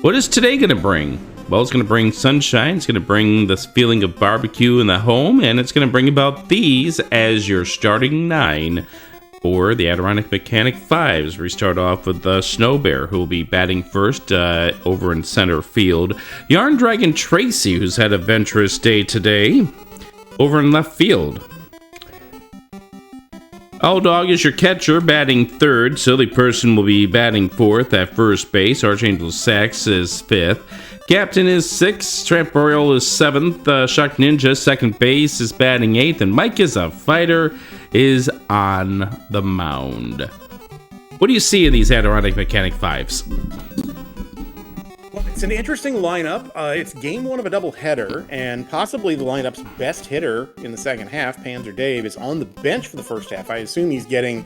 What is today going to bring? Well, it's going to bring sunshine. It's going to bring this feeling of barbecue in the home, and it's going to bring about these as your starting 9 for the Adirondack Mechanic 5's. We start off with the Snow Bear, who will be batting first over in center field. Yarn Dragon Tracy, who's had a venturous day today, over in left field. Owl Dog is your catcher, batting third. Silly Person will be batting fourth at first base. Archangel Sax is fifth. Captain is 6th, Tramp Royal is 7th, Shock Ninja, second base, is batting 8th, and Mike is a fighter, is on the mound. What do you see in these Adirondack Mechanic 5's? Well, it's an interesting lineup. It's game 1 of a doubleheader, and possibly the lineup's best hitter in the second half, Panzer Dave, is on the bench for the first half. I assume he's getting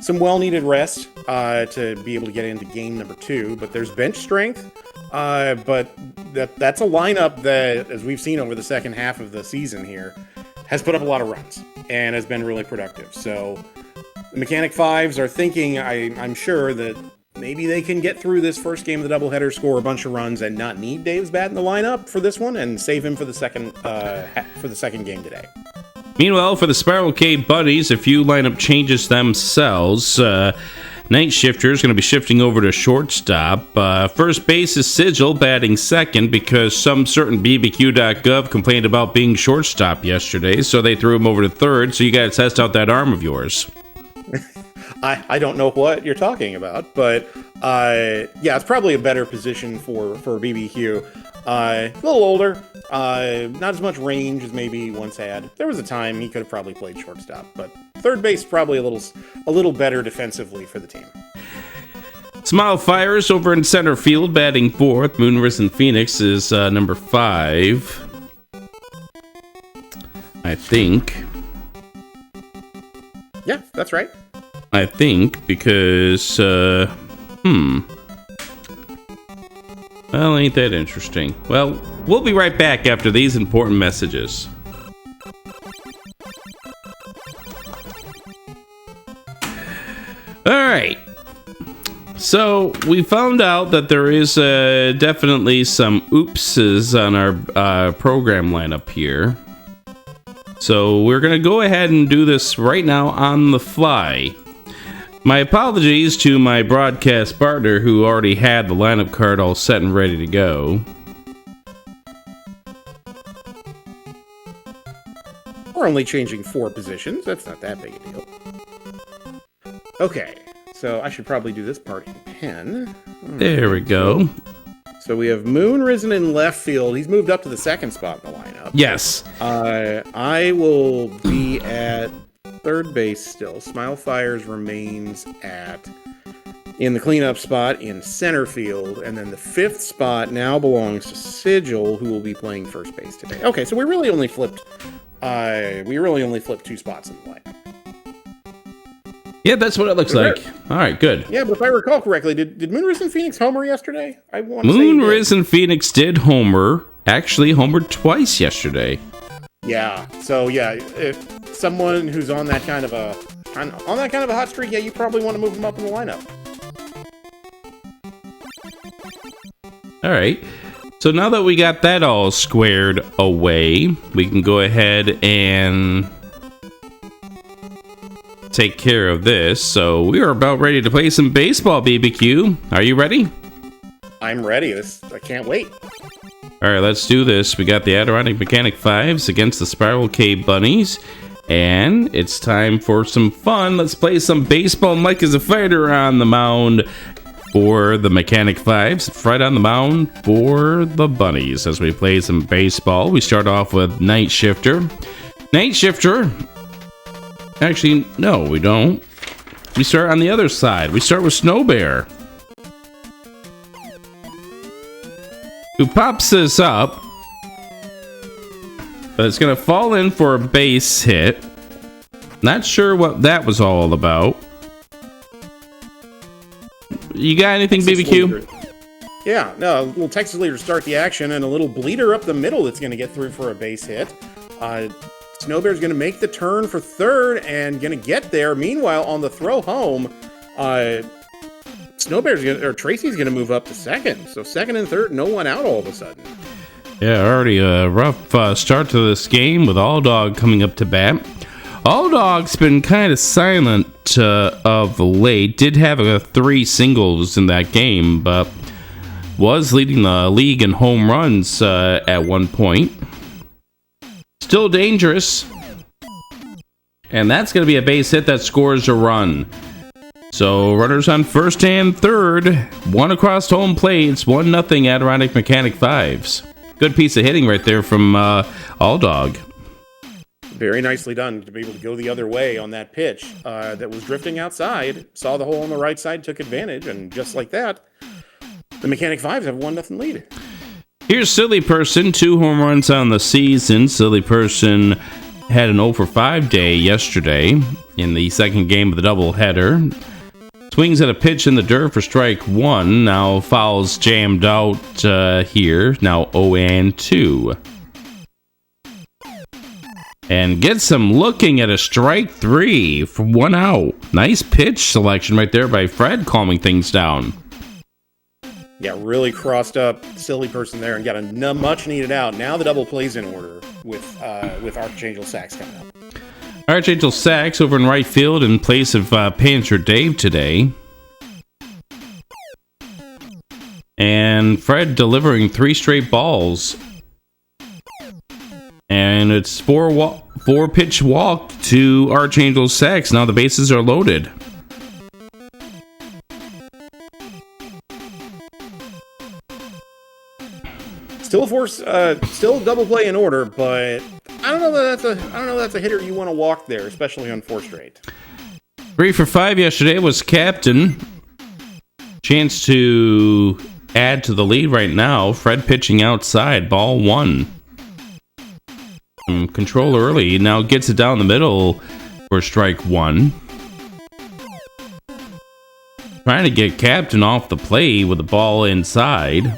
some well-needed rest to be able to get into game number 2, but there's bench strength. But that's a lineup that, as we've seen over the second half of the season here, has put up a lot of runs and has been really productive. So the Mechanic 5's are thinking, I'm sure, that maybe they can get through this first game of the doubleheader, score a bunch of runs, and not need Dave's bat in the lineup for this one, and save him for the second game today. Meanwhile, for the Spiral K Bunnies, a few lineup changes themselves. Night Shifter is going to be shifting over to shortstop. First base is Sigil, batting second because some certain bbq.gov complained about being shortstop yesterday, so they threw him over to third, so you got to test out that arm of yours. I don't know what you're talking about, but yeah, it's probably a better position for BBQ. A little older, not as much range as maybe he once had. There was a time he could have probably played shortstop, but third base probably a little better defensively for the team. Smile Fires over in center field, batting fourth. Moon Risen Phoenix is number 5. I think. Yeah, that's right. I think because, well, ain't that interesting. Well, we'll be right back after these important messages. All right. So we found out that there is definitely some oopses on our program lineup here. So we're going to go ahead and do this right now on the fly. My apologies to my broadcast partner who already had the lineup card all set and ready to go. We're only changing 4 positions. That's not that big a deal. Okay, so I should probably do this part in pen. There we go. So we have Moon Risen in left field. He's moved up to the second spot in the lineup. Yes. I will be at third base still. Smile Fires remains in the cleanup spot in center field, and then the 5th spot now belongs to Sigil, who will be playing first base today. Okay, so we really only flipped 2 spots in the lineup. Yeah, that's what it looks like. All right, good. Yeah, but if I recall correctly, did Moon Risen Phoenix homer yesterday? Moon Risen Phoenix did homer. Actually, homered twice yesterday. Yeah. So yeah, if someone who's on that kind of a hot streak, yeah, you probably want to move them up in the lineup. All right. So now that we got that all squared away, we can go ahead and take care of this. So we are about ready to play some baseball, BBQ. Are you ready? I'm ready. I can't wait. All right, let's do this. We got the Adirondack Mechanic 5's against the Spiral K Bunnies, and it's time for some fun. Let's play some baseball. Mike is a fighter on the mound for the Mechanic 5's, right on the mound for the Bunnies. As we play some baseball, we start off with Night Shifter. Night Shifter. Actually, no, we don't. We start on the other side. We start with Snow Bear, who pops this up, but it's going to fall in for a base hit. Not sure what that was all about. You got anything, BBQ? Yeah, no, a little Texas leader to start the action, and a little bleeder up the middle that's going to get through for a base hit. Snow Bear's going to make the turn for third and going to get there. Meanwhile, on the throw home, Tracy's gonna move up to second. So second and third, no one out all of a sudden. Yeah, already a rough start to this game with All Dog coming up to bat. All Dog's been kind of silent of late. Did have 3 singles in that game, but was leading the league in home runs at one point. Still dangerous. And that's going to be a base hit that scores a run. So runners on first and third. One across home plate. It's 1-0 Adirondack Mechanic 5's. Good piece of hitting right there from All Dog. Very nicely done to be able to go the other way on that pitch that was drifting outside. Saw the hole on the right side, took advantage, and just like that, the Mechanic 5's have a 1-0 lead. Here's Silly Person, 2 home runs on the season. Silly Person had an 0-for-5 day yesterday in the second game of the doubleheader. Swings at a pitch in the dirt for strike 1. Now fouls jammed out here. Now 0-2. And gets him looking at a strike 3 for 1 out. Nice pitch selection right there by Fred, calming things down. Yeah, really crossed up Silly Person there and got a much needed out. Now the double plays in order with Archangel Sachs coming up. Archangel Sachs over in right field in place of Panzer Dave today. And Fred delivering 3 straight balls. And it's 4-pitch walk to Archangel Sachs. Now the bases are loaded. Still double play in order, but I don't know that's a hitter you want to walk there, especially on 4 straight. 3 for 5 yesterday was captain. Chance to add to the lead right now. Fred pitching outside, ball 1. Control early, now gets it down the middle for strike 1. Trying to get captain off the plate with the ball inside.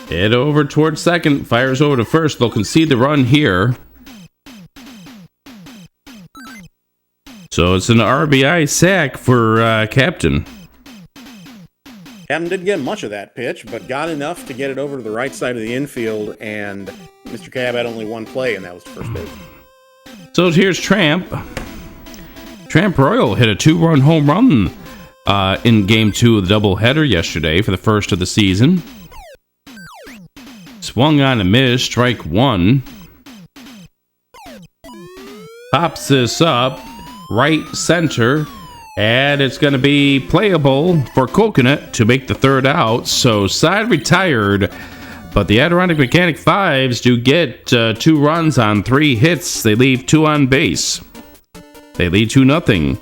Hit over towards second, fires over to first. They'll concede the run here. So it's an RBI sack for Captain. Captain didn't get much of that pitch, but got enough to get it over to the right side of the infield, and Mr. Cab had only 1 play, and that was to first base. So here's Tramp. Tramp Royal hit a 2-run home run in Game 2 of the doubleheader yesterday for the first of the season. Swung on a miss, strike 1. Pops this up, right center, and it's going to be playable for Coconut to make the 3rd out. So side retired, but the Adirondack Mechanic 5's do get 2 runs on 3 hits. They leave 2 on base. They lead 2-0.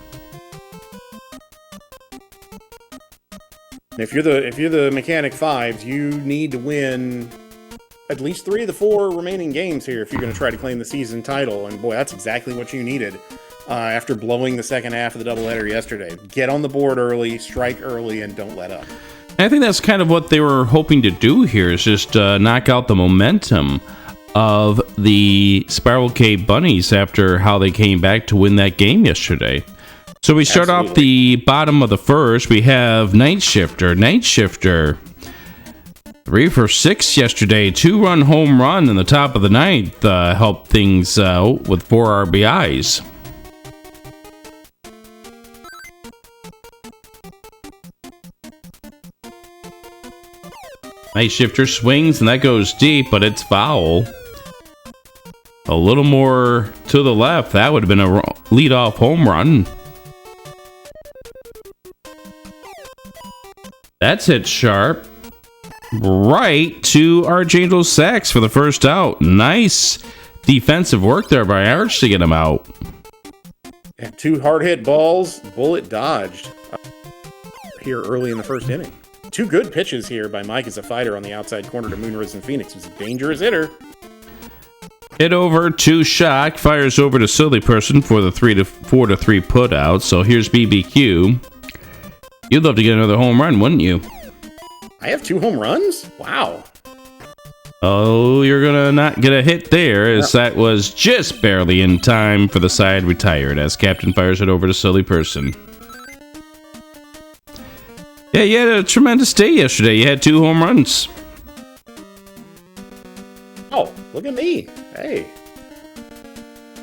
If you're the Mechanic 5's, you need to win at least 3 of the 4 remaining games here if you're going to try to claim the season title. And boy, that's exactly what you needed after blowing the second half of the doubleheader yesterday. Get on the board early, strike early, and don't let up. I think that's kind of what they were hoping to do here, is just knock out the momentum of the Spiral K Bunnies after how they came back to win that game yesterday. So we start off the bottom of the first. We have Night Shifter. Night Shifter, 3 for 6 yesterday. 2-run home run in the top of the 9th helped things out with 4 RBIs. Night Shifter swings, and that goes deep, but it's foul. A little more to the left. That would have been a leadoff home run. That's hit sharp. Right to Archangel Sachs for the first out. Nice defensive work there by Arch to get him out. And 2 hard-hit balls, bullet dodged here early in the first inning. 2 good pitches here by Mike as a fighter on the outside corner to Moonrisen Phoenix. He's a dangerous hitter. Hit over to Shock, fires over to Silly Person for the 4-3 put out. So here's BBQ. You'd love to get another home run, wouldn't you? I have 2 home runs? Wow. Oh, you're gonna not get a hit there, as that was just barely in time for the side retired as Captain fires it over to Silly Person. Yeah, you had a tremendous day yesterday. You had 2 home runs. Oh, look at me. Hey.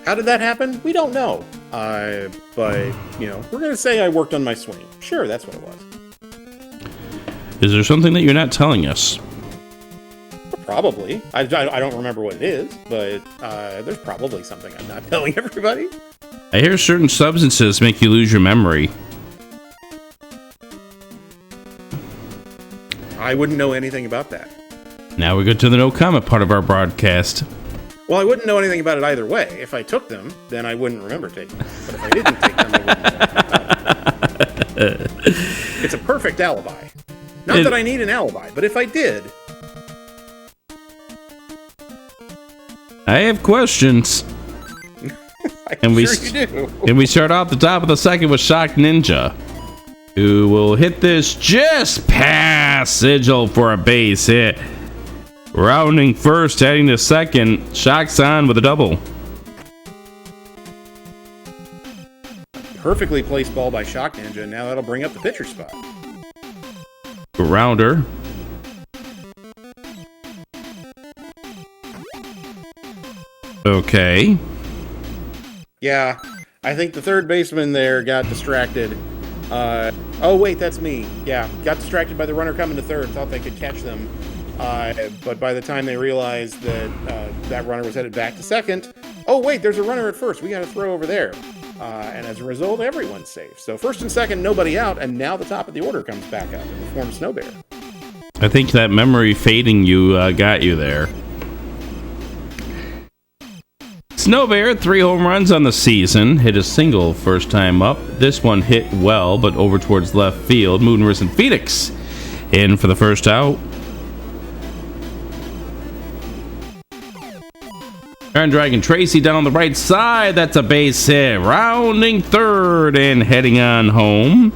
How did that happen? We don't know. But, you know, we're going to say I worked on my swing. Sure, that's what it was. Is there something that you're not telling us? Probably. I don't remember what it is, but there's probably something I'm not telling everybody. I hear certain substances make you lose your memory. I wouldn't know anything about that. Now we go to the no comment part of our broadcast. Well, I wouldn't know anything about it either way. If I took them, then I wouldn't remember taking them. But if I didn't take them, I wouldn't know. It's a perfect alibi. Not that I need an alibi, but if I did... I have questions. I'm sure you do. And we start off the top of the second with Shock Ninja, who will hit this just past Sigil for a base hit. Rounding first, heading to second. Shock's on with a double. Perfectly placed ball by Shock Ninja, and now that'll bring up the pitcher spot. Rounder. Okay. Yeah, I think the third baseman there got distracted. Oh, wait, that's me. Yeah, got distracted by the runner coming to third. Thought they could catch them. But by the time they realized that that runner was headed back to second, oh, wait, there's a runner at first. We got to throw over there. And as a result, everyone's safe. So first and second, nobody out, and now the top of the order comes back up in the form of Snow Bear. I think that memory fading you got you there. Snow Bear, 3 home runs on the season. Hit a single first time up. This one hit well, but over towards left field. Moonris and Phoenix in for the first out. Iron Dragon Tracy down on the right side. That's a base hit. Rounding third and heading on home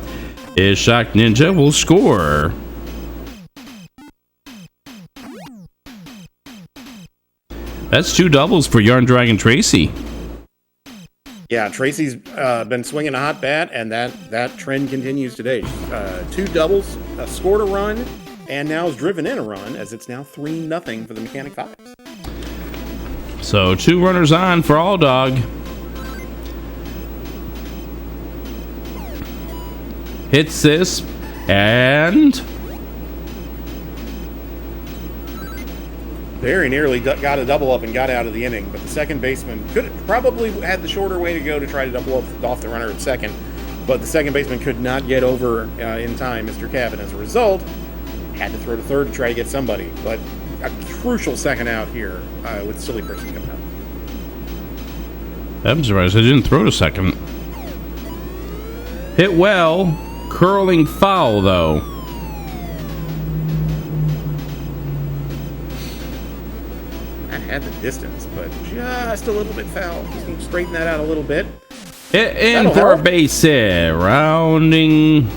is Shock Ninja will score. That's 2 doubles for Yarn Dragon Tracy. Yeah, Tracy's been swinging a hot bat, and that trend continues today. 2 doubles, scored a run, and now has driven in a run, as it's now 3-0 for the Mechanic 5's. So 2 runners on for All Dog. Hits this, and very nearly got a double up and got out of the inning, but the second baseman could probably had the shorter way to go to try to double off the runner at second, but the second baseman could not get over in time, Mr. Cabin. As a result, had to throw to third to try to get somebody, but a crucial second out here with Silly Person coming up. I'm surprised I didn't throw to second. Hit well, curling foul though. That had the distance, but just a little bit foul. Just need to straighten that out a little bit. Hit in for a base hit. Rounding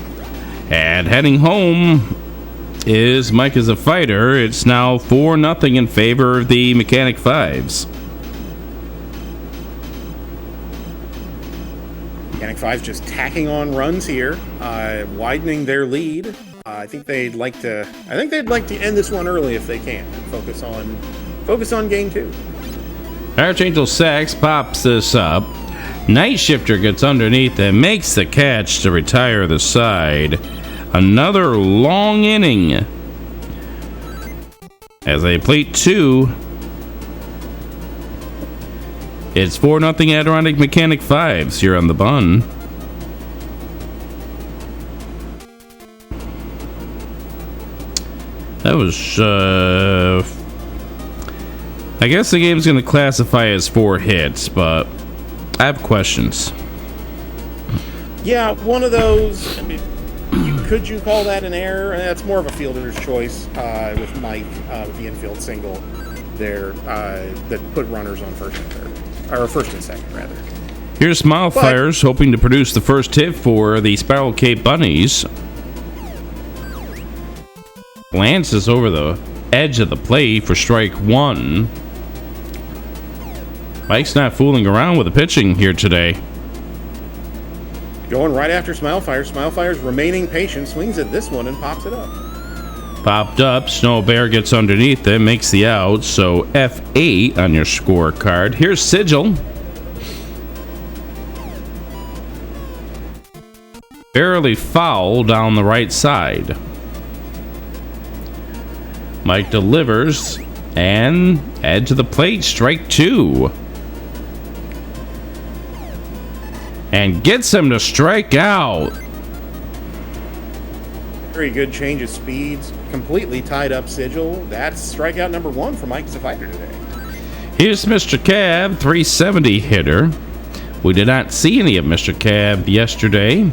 and heading home is Mike is a Fighter. It's now 4-0 in favor of the Mechanic 5's. Mechanic 5's just tacking on runs here, widening their lead. I think they'd like to end this one early if they can. And focus on game 2. Archangel Sax pops this up. Night Shifter gets underneath and makes the catch to retire the side. Another long inning as they plate 2. It's 4-0 Adirondack Mechanic 5's here on the Bun. That was I guess the game's gonna classify as 4 hits, but I have questions. Yeah, one of those. I mean, could you call that an error? That's more of a fielder's choice with Mike with the infield single there that put runners on first and third, or first and second rather. Here's Smilefires hoping to produce the first hit for the Spiral Cape Bunnies. Lances over the edge of the plate for strike 1. Mike's not fooling around with the pitching here today. Going right after Smilefire. Smilefire's remaining patient, swings at this one and pops it up. Popped up. Snow Bear gets underneath it, makes the out. So F8 on your scorecard. Here's Sigil. Barely foul down the right side. Mike delivers and add to the plate. Strike 2. And gets him to strike out. Very good change of speeds. Completely tied up Sigil. That's strikeout number 1 for Mike as a fighter today. Here's Mr. Cab, 370 hitter. We did not see any of Mr. Cab yesterday.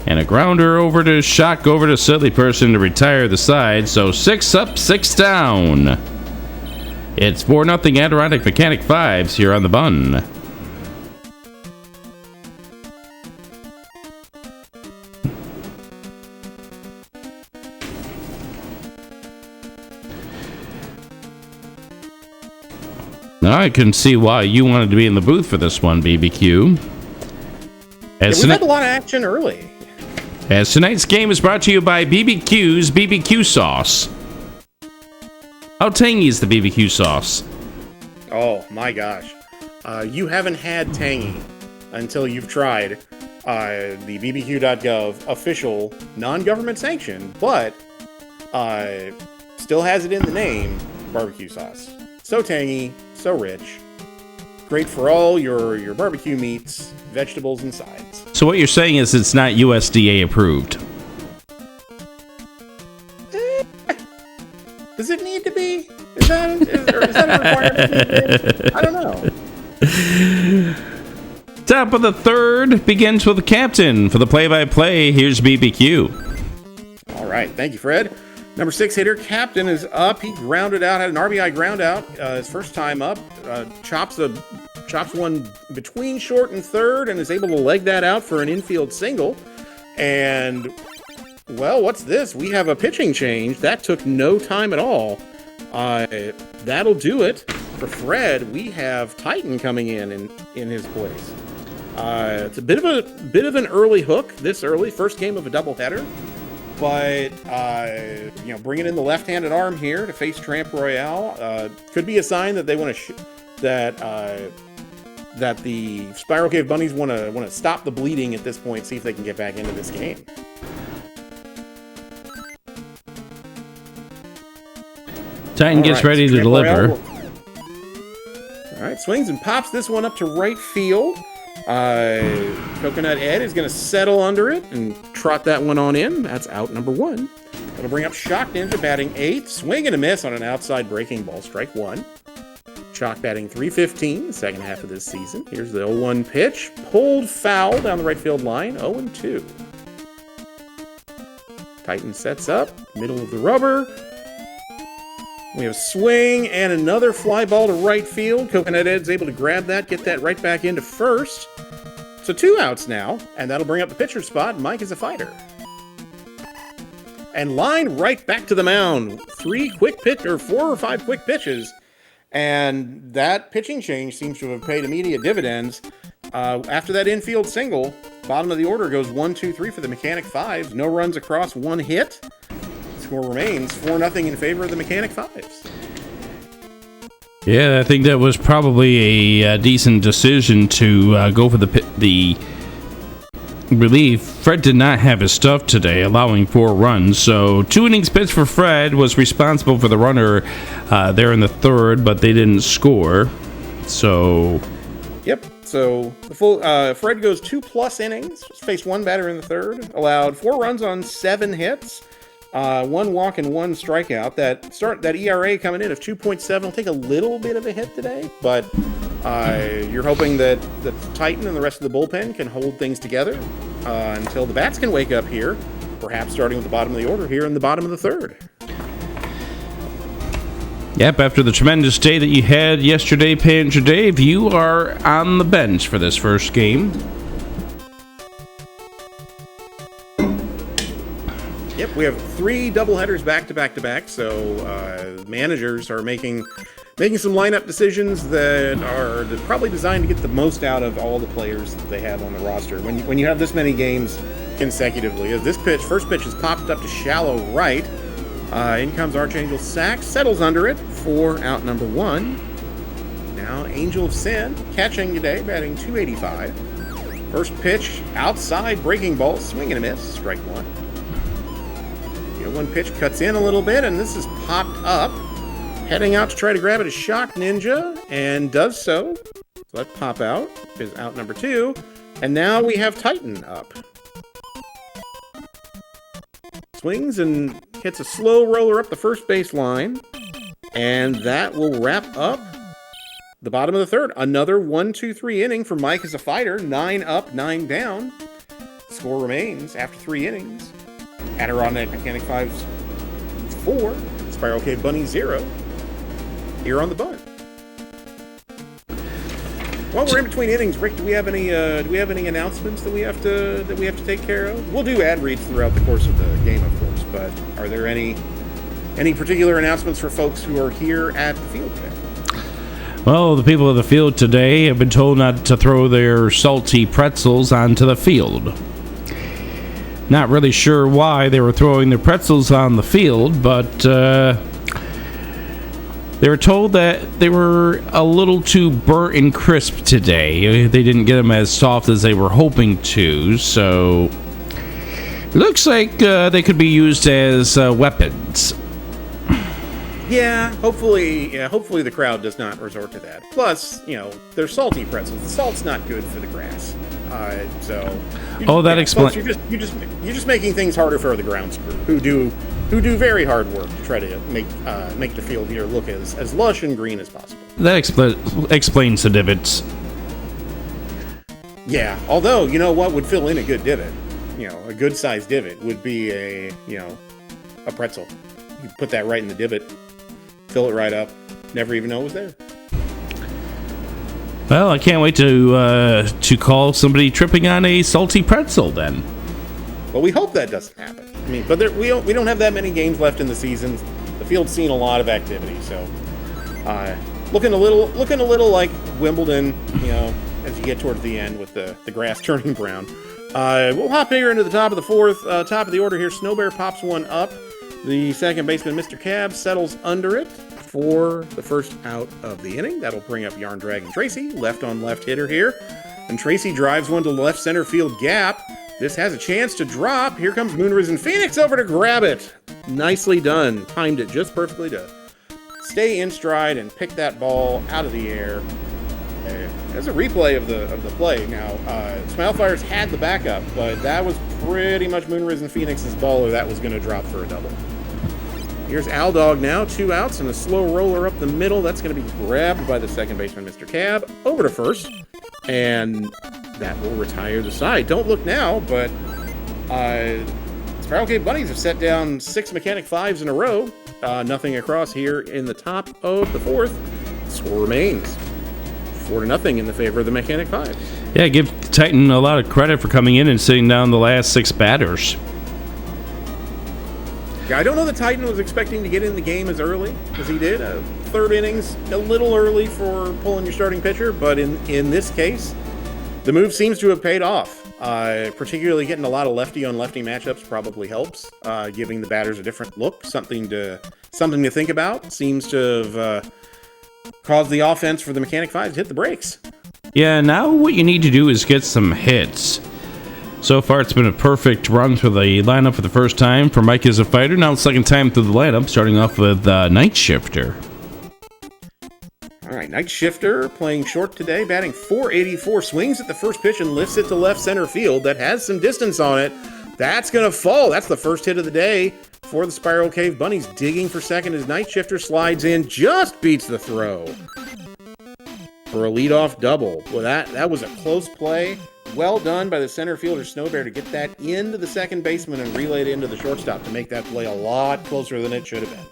And a grounder over to shock over to Silly Person to retire the side. So 6 up, 6 down. It's 4-0 Adirondack Mechanic 5's here on the Bun. Now I can see why you wanted to be in the booth for this one, BBQ. We've had a lot of action early. As tonight's game is brought to you by BBQ's BBQ sauce. How tangy is the BBQ sauce? Oh my gosh. You haven't had tangy until you've tried the bbq.gov official non-government sanction, but still has it in the name, barbecue sauce. So tangy, so rich. Great for all your barbecue meats, vegetables, and sides. So what you're saying is it's not USDA approved? Does it need to be? Is that a requirement? I don't know. Top of the third begins with the captain. For the play-by-play, here's BBQ. All right. Thank you, Fred. Number 6 hitter, Captain, is up. He grounded out, had an RBI ground out his first time up. Chops one between short and third and is able to leg that out for an infield single. And, well, what's this? We have a pitching change. That took no time at all. That'll do it. For Fred, we have Titan coming in his place. It's a bit of an early hook this early, first game of a doubleheader. But, bringing in the left-handed arm here to face Tramp Royale could be a sign that they want to that the Spiral Cave Bunnies want to stop the bleeding at this point, see if they can get back into this game. Titan gets ready to deliver. All right, swings and pops this one up to right field. Coconut Ed is going to settle under it and trot that one on in. That's out number 1. That'll bring up Shock Ninja batting 8. Swing and a miss on an outside breaking ball. Strike 1. Shock batting 315, the second half of this season. Here's the 0-1 pitch. Pulled foul down the right field line. 0-2. Titan sets up. Middle of the rubber. We have a swing and another fly ball to right field. Coconut Ed's able to grab that, get that right back into first. So 2 outs now, and that'll bring up the pitcher spot. Mike is a fighter. And line right back to the mound. 4 or 5 quick pitches. And that pitching change seems to have paid immediate dividends. After that infield single, bottom of the order goes 1, 2, 3 for the Mechanic 5's. No runs across, 1 hit. Score remains 4-0 in favor of the Mechanic 5's. Yeah, I think that was probably a decent decision to go for the relief. Fred did not have his stuff today, allowing 4 runs. So 2 innings pitched for Fred, was responsible for the runner there in the third, but they didn't score. So, yep. So the full Fred goes 2+ innings, faced 1 batter in the third, allowed 4 runs on 7 hits. 1 walk and 1 strikeout. That ERA coming in of 2.7 will take a little bit of a hit today, but you're hoping that the Titan and the rest of the bullpen can hold things together until the bats can wake up here, perhaps starting with the bottom of the order here in the bottom of the third. Yep, after the tremendous day that you had yesterday, Panger Dave, you are on the bench for this first game. Yep, we have 3 doubleheaders back to back to back, so managers are making making some lineup decisions that are probably designed to get the most out of all the players that they have on the roster. When you have this many games consecutively, as this first pitch is popped up to shallow right. In comes Archangel Sack, settles under it for out number 1. Now Angel of Sin catching today, batting .285. First pitch outside, breaking ball, swing and a miss, strike 1. The 1 pitch cuts in a little bit, and this is popped up. Heading out to try to grab it is Shock Ninja, and does so. So that pop out is out number 2. And now we have Titan up. Swings and hits a slow roller up the first base line. And that will wrap up the bottom of the third. Another 1-2-3 inning for Mike as a fighter. 9 up, 9 down. Score remains after 3 innings. Adirondack Mechanic 5's 4. Spiral Cave Bunnies 0. Here on the bun. While we're in between innings, Rick, do we have any announcements that we have to take care of? We'll do ad reads throughout the course of the game, of course, but are there any particular announcements for folks who are here at the field today? Well, the people of the field today have been told not to throw their salty pretzels onto the field. Not really sure why they were throwing their pretzels on the field, but they were told that they were a little too burnt and crisp today. They didn't get them as soft as they were hoping to, so looks like they could be used as weapons. Yeah, hopefully the crowd does not resort to that. Plus, they're salty pretzels. The salt's not good for the grass. Explains. You're just making things harder for the grounds crew who do very hard work to try to make the field here look as lush and green as possible. That explains the divots. Yeah, although what would fill in a good divot, a good sized divot would be a pretzel. You put that right in the divot, fill it right up, never even know it was there. Well, I can't wait to call somebody tripping on a salty pretzel then. Well, we hope that doesn't happen. I mean, but we don't have that many games left in the season. The field's seen a lot of activity, so looking a little like Wimbledon, as you get towards the end with the grass turning brown. We'll hop here into the top of the fourth, top of the order here. Snow Bear pops one up. The second baseman, Mr. Cab, settles under it for the first out of the inning. That'll bring up Yarn Dragon Tracy, left on left hitter here. And Tracy drives one to the left center field gap. This has a chance to drop. Here comes Moonrisen Phoenix over to grab it. Nicely done. Timed it just perfectly to stay in stride and pick that ball out of the air. There's a replay of the play. Now, Smilefire's had the backup, but that was pretty much Moonrisen Phoenix's ball, or that was going to drop for a double. Here's Al Dog now, 2 outs and a slow roller up the middle. That's going to be grabbed by the second baseman, Mr. Cab, over to first, and that will retire the side. Don't look now, but Spiral Cave Bunnies have set down 6 Mechanic 5's in a row. Nothing across here in the top of the fourth. Score remains 4-0 in the favor of the Mechanic 5. Yeah, give Titan a lot of credit for coming in and sitting down the last 6 batters. Yeah, I don't know that Titan was expecting to get in the game as early as he did. Third innings, a little early for pulling your starting pitcher, but in this case, the move seems to have paid off. Particularly getting a lot of lefty-on-lefty matchups probably helps, giving the batters a different look, something to think about. Seems to have caused the offense for the Mechanic 5 to hit the brakes. Yeah, now what you need to do is get some hits. So far, it's been a perfect run through the lineup for the first time for Mike as a fighter. Now, second time through the lineup, starting off with Night Shifter. All right, Night Shifter playing short today, batting .484, swings at the first pitch and lifts it to left center field. That has some distance on it. That's going to fall. That's the first hit of the day for the Spiral Cave Bunnies. Digging for second as Night Shifter slides in, just beats the throw for a leadoff double. Well, that was a close play. Well done by the center fielder, Snow Bear, to get that into the second baseman and relay it into the shortstop to make that play a lot closer than it should have been.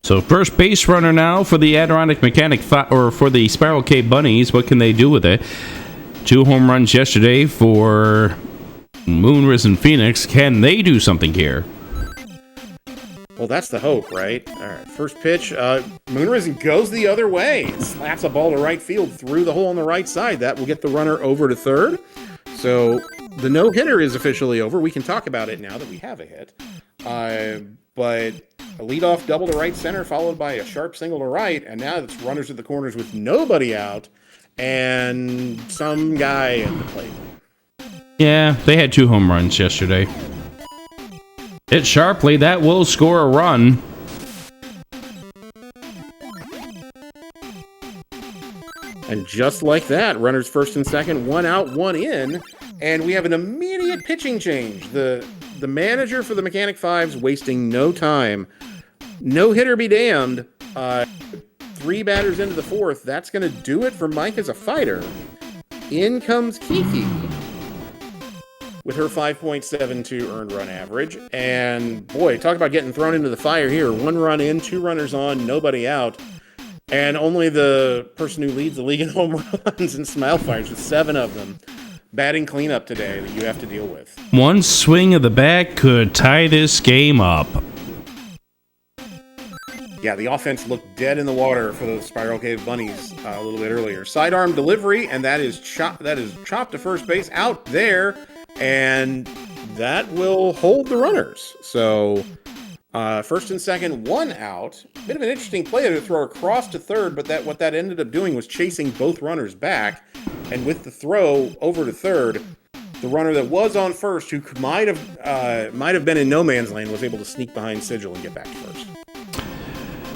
So first base runner now for the Adirondack Mechanic or for the Spiral Cave Bunnies. What can they do with it? 2 home runs yesterday for Moonrisen Phoenix. Can they do something here? Well, that's the hope, right? All right, first pitch. Moonrisen goes the other way. Slaps a ball to right field through the hole on the right side. That will get the runner over to third. So the no-hitter is officially over. We can talk about it now that we have a hit. But a leadoff double to right center followed by a sharp single to right. And now it's runners at the corners with nobody out and some guy at the plate. Yeah, they had 2 home runs yesterday. Hit sharply, that will score a run. And just like that, runners first and second, 1 out, 1 in, and we have an immediate pitching change. The manager for the Mechanic 5's wasting no time. No hitter be damned. 3 batters into the 4th. That's going to do it for Mike as a fighter. In comes Kiki with her 5.72 earned run average. And boy, talk about getting thrown into the fire here. 1 run in, 2 runners on, nobody out. And only the person who leads the league in home runs and smile fires with 7 of them. Batting cleanup today that you have to deal with. One swing of the bat could tie this game up. Yeah, the offense looked dead in the water for the Spiral Cave Bunnies a little bit earlier. Sidearm delivery, and that is chopped to first base out there, and that will hold the runners. So first and second, 1 out. Bit of an interesting play to throw across to third, but what that ended up doing was chasing both runners back. And with the throw over to third, the runner that was on first, who might have been in no man's land, was able to sneak behind Sigil and get back to first.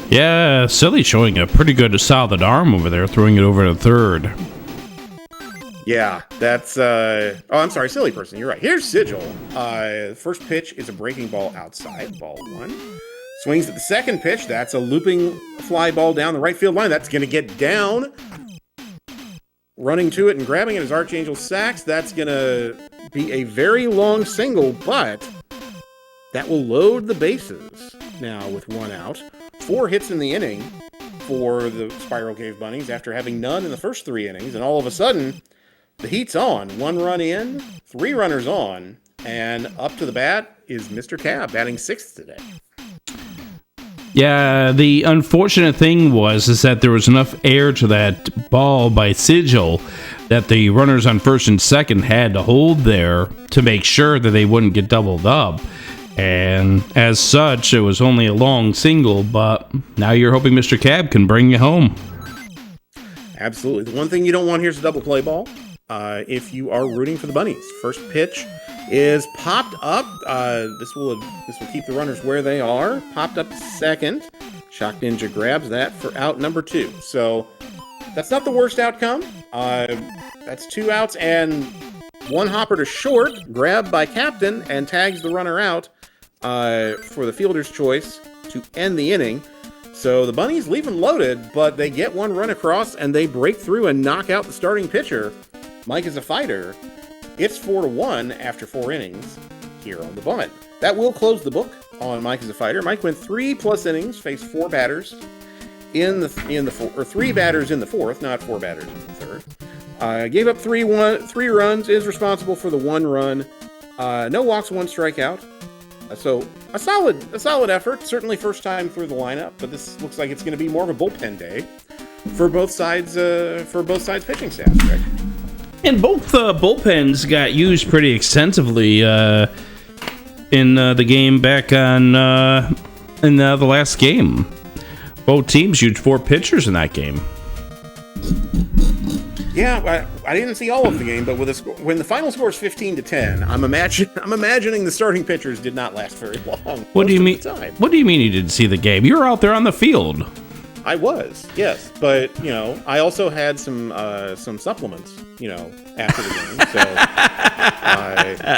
Yeah, Silly showing a pretty good solid arm over there, throwing it over to third. Yeah, that's I'm sorry, Silly person, you're right. Here's Sigil. First pitch is a breaking ball outside, ball 1. Swings at the second pitch. That's a looping fly ball down the right field line. That's going to get down. Running to it and grabbing it is Archangel Sachs. That's going to be a very long single, but that will load the bases now with 1 out. 4 hits in the inning for the Spiral Cave Bunnies after having none in the first 3 innings. And all of a sudden, the heat's on. 1 run in, 3 runners on, and up to the bat is Mr. Cab, batting 6th today. Yeah, the unfortunate thing is that there was enough air to that ball by Sigil that the runners on first and second had to hold there to make sure that they wouldn't get doubled up. And as such, it was only a long single, but now you're hoping Mr. Cab can bring you home. Absolutely. The one thing you don't want here is a double play ball. If you are rooting for the Bunnies. First pitch is popped up. This will keep the runners where they are. Popped up to second. Shock Ninja grabs that for out number 2. So that's not the worst outcome. That's 2 outs and 1 hopper to short, grabbed by Captain, and tags the runner out for the fielder's choice to end the inning. So the Bunnies leave them loaded, but they get 1 run across, and they break through and knock out the starting pitcher. Mike is a fighter. It's 4-1 after 4 innings here on the bunt. That will close the book on Mike as a fighter. Mike went 3+ innings, faced 4 batters in the 3 batters in the 4th, not 4 batters in the 3rd. Gave up 3 runs, is responsible for the 1 run. No walks, 1 strikeout. So a solid effort. Certainly first time through the lineup, but this looks like it's going to be more of a bullpen day for both sides pitching staffs, Greg. And both bullpens got used pretty extensively in the game back on in the last game. Both teams used 4 pitchers in that game. Yeah, I didn't see all of the game, but when the final score is 15-10, I'm imagining the starting pitchers did not last very long. What do you mean? What do you mean you didn't see the game? You were out there on the field. I was, yes, but I also had some supplements, after the game.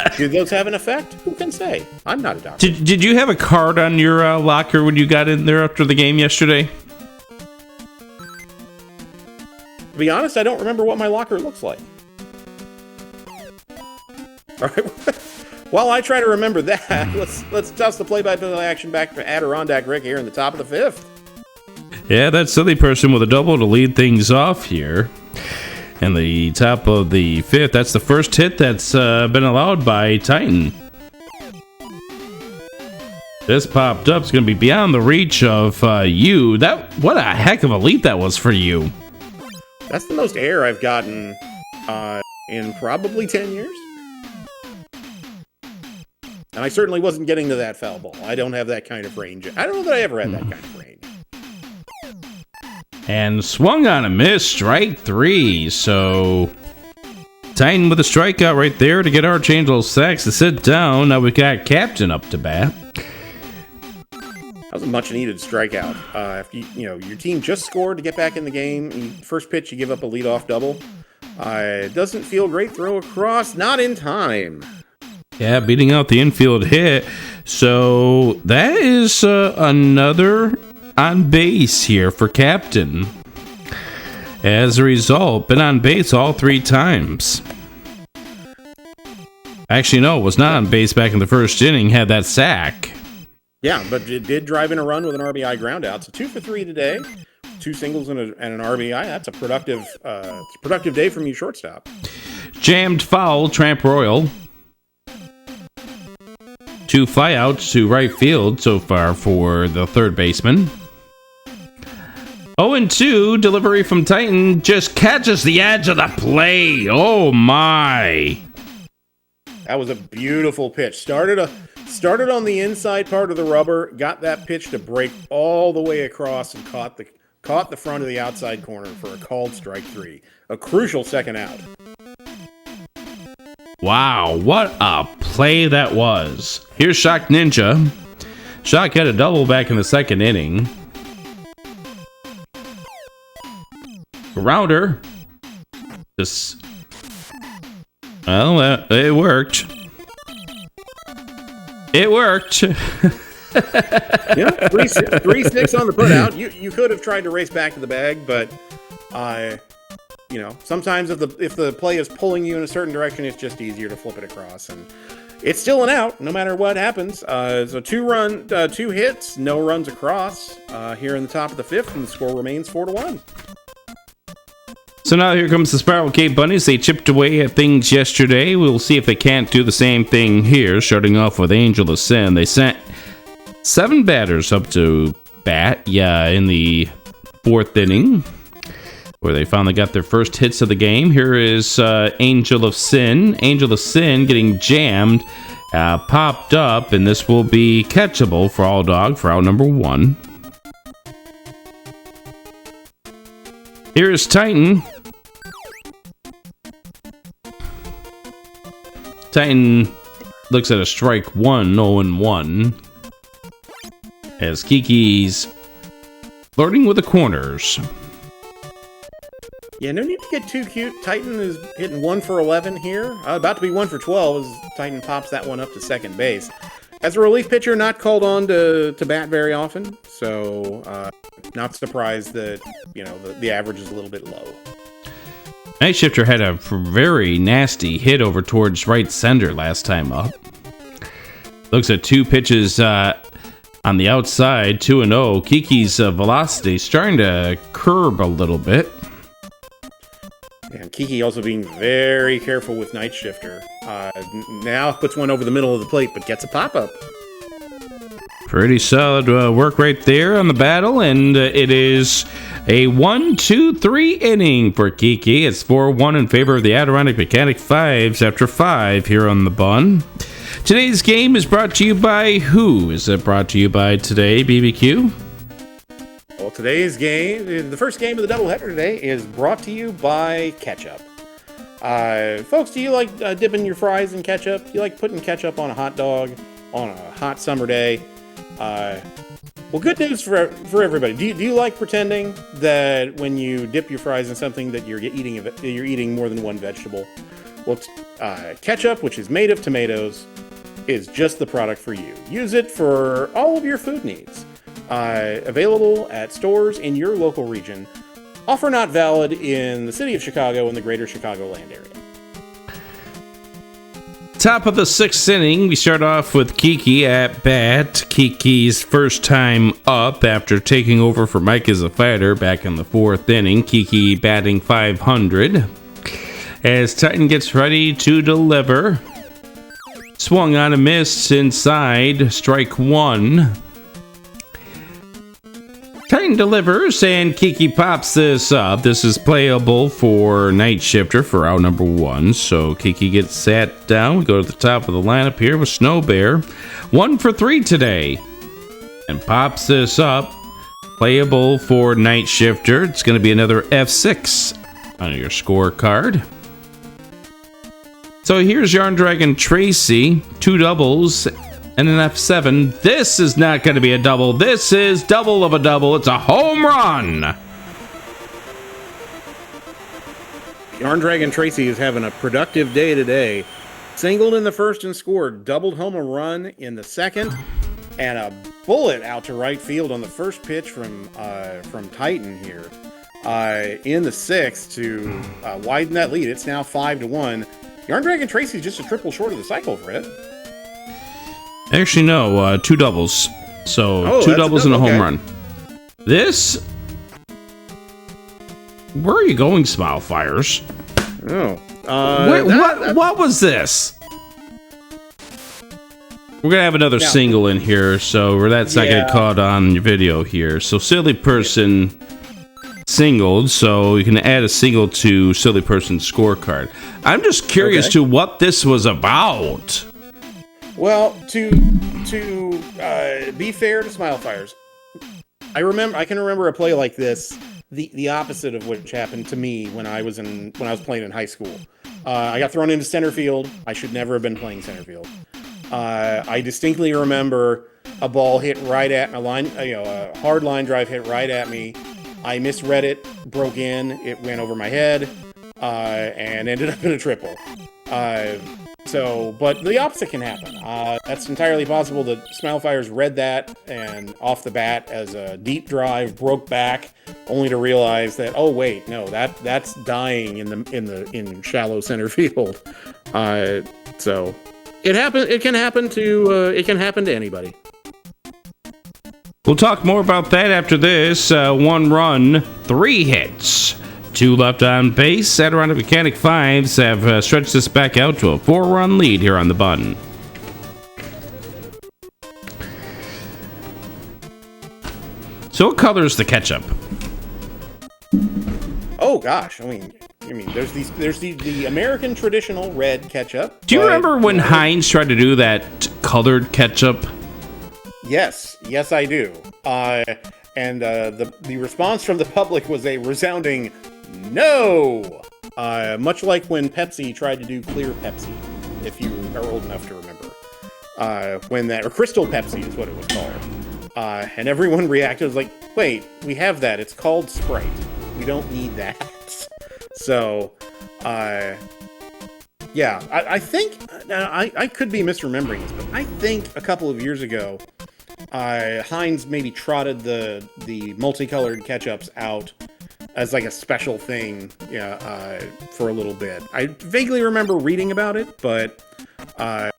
So, did those have an effect? Who can say? I'm not a doctor. Did you have a card on your locker when you got in there after the game yesterday? To be honest, I don't remember what my locker looks like. All right. While I try to remember that, let's toss the play-by-play action back to Adirondack Rick here in the top of the 5th. Yeah, that silly person with a double to lead things off here. And the top of the 5th, that's the first hit that's been allowed by Titan. This popped up. It's going to be beyond the reach of you. What a heck of a leap that was for you. That's the most air I've gotten in probably 10 years. And I certainly wasn't getting to that foul ball. I don't have that kind of range. I don't know that I ever had that kind of range. And swung on a miss, strike 3. So Titan with a strikeout right there to get Archangel Sachs to sit down. Now we've got Captain up to bat. That was a much-needed strikeout. If your team just scored to get back in the game. First pitch, you give up a leadoff double. It doesn't feel great. Throw across, not in time. Yeah, beating out the infield hit. So that is another on base here for Captain. As a result, been on base all 3 times. Actually, no, was not on base back in the first inning. Had that sack. Yeah, but it did drive in a run with an RBI ground out. So 2 for 3 today. 2 singles and an RBI. That's a productive day from you, shortstop. Jammed foul, Tramp Royal. 2 flyouts to right field so far for the third baseman. 0-2, delivery from Titan just catches the edge of the plate. Oh my. That was a beautiful pitch. Started on the inside part of the rubber, got that pitch to break all the way across and caught the front of the outside corner for a called strike 3. A crucial second out. Wow, what a play that was. Here's Shock Ninja. Shock had a double back in the second inning. Rounder. Well, it worked. It worked. Yeah, 3-6 on the putout. You could have tried to race back to the bag, but sometimes if the play is pulling you in a certain direction, it's just easier to flip it across, and it's still an out no matter what happens. So 2 hits, no runs across here in the top of the 5th, and the score remains 4-1. So now here comes the Spiral Cape Bunnies. They chipped away at things yesterday. We'll see if they can't do the same thing here, starting off with Angel of Sin. They sent 7 batters up to bat, in the 4th inning, where they finally got their first hits of the game. Here is Angel of Sin. Angel of Sin getting jammed, popped up, and this will be catchable for All Dog for out number 1. Here is Titan. Titan looks at a strike 1, 0-1. As Kiki's flirting with the corners. Yeah, no need to get too cute. Titan is hitting 1 for 11 here. About to be 1 for 12 as Titan pops that one up to second base. As a relief pitcher, not called on to bat very often, so not surprised that the average is a little bit low. Night Shifter had a very nasty hit over towards right center last time up. Looks at 2 pitches on the outside, 2-0. Kiki's velocity starting to curb a little bit. And Kiki also being very careful with Night Shifter. Now puts one over the middle of the plate, but gets a pop-up. Pretty solid work right there on the battle, and it is a 1-2-3 inning for Kiki. It's 4-1 in favor of the Adirondack Mechanic 5's after 5 here on the Bun. Today's game is brought to you by who? Is it brought to you by today, BBQ? Well, today's game, the first game of the doubleheader today, is brought to you by ketchup. Folks, do you like dipping your fries in ketchup? Do you like putting ketchup on a hot dog on a hot summer day? Well, good news for everybody. Do you like pretending that when you dip your fries in something that you're eating more than one vegetable? Well, ketchup, which is made of tomatoes, is just the product for you. Use it for all of your food needs. Available at stores in your local region. Offer not valid in the city of Chicago and the greater Chicagoland area. Top of the 6th inning, we start off with Kiki at bat. Kiki's first time up after taking over for Mike as a fighter back in the 4th inning. Kiki batting .500. As Titan gets ready to deliver. Swung on a miss inside. Strike one. Titan delivers and Kiki pops this up. This is playable for Night Shifter for out number one. So Kiki gets sat down. We go to the top of the lineup here with Snow Bear. 1 for 3 today. And pops this up. Playable for Night Shifter. It's going to be another F6 on your scorecard. So here's Yarn Dragon Tracy. 2 doubles. And an F7. This is not going to be a double. This is double of a double. It's a home run. Yarn Dragon Tracy is having a productive day today. Singled in the first and scored. Doubled home a run in the second. And a bullet out to right field on the first pitch from Titan here. In the sixth to widen that lead. It's now 5-1. Yarn Dragon Tracy is just a triple short of the cycle, Fred. Actually, no, 2 doubles. So 2 doubles and a home run. This. Where are you going, Smile Fires? Oh, what was this? We're gonna have another single in here, so that's not gonna get caught on your video here. So Silly Person singled, so you can add a single to Silly Person's scorecard. I'm just curious to what this was about. Well, to be fair to Smile Fires, I can remember a play like this, the opposite of which happened to me when I was playing in high school. I got thrown into center field. I should never have been playing center field. I distinctly remember a ball hit right at a hard line drive hit right at me. I misread it, broke in, it went over my head, and ended up in a triple. But the opposite can happen. That's entirely possible that Smile Fires read that and off the bat as a deep drive, broke back, only to realize that, oh wait, no, that's dying in shallow center field. So it happen. It can happen to anybody. We'll talk more about that after this. 1 run, 3 hits. 2 left on base. Adirondack Mechanic 5's have stretched this back out to a 4-run lead here on the button. So what color is the ketchup? Oh gosh, I mean there's the American traditional red ketchup. Do you remember when Heinz tried to do that colored ketchup? Yes, I do. And the response from the public was a resounding no. Much like when Pepsi tried to do clear Pepsi, if you are old enough to remember. Or Crystal Pepsi is what it was called. And everyone reacted, was like, wait, we have that. It's called Sprite. We don't need that. So, I think, I could be misremembering this, but I think a couple of years ago, Heinz maybe trotted the multicolored ketchups out as like a special thing, for a little bit. I vaguely remember reading about it, but I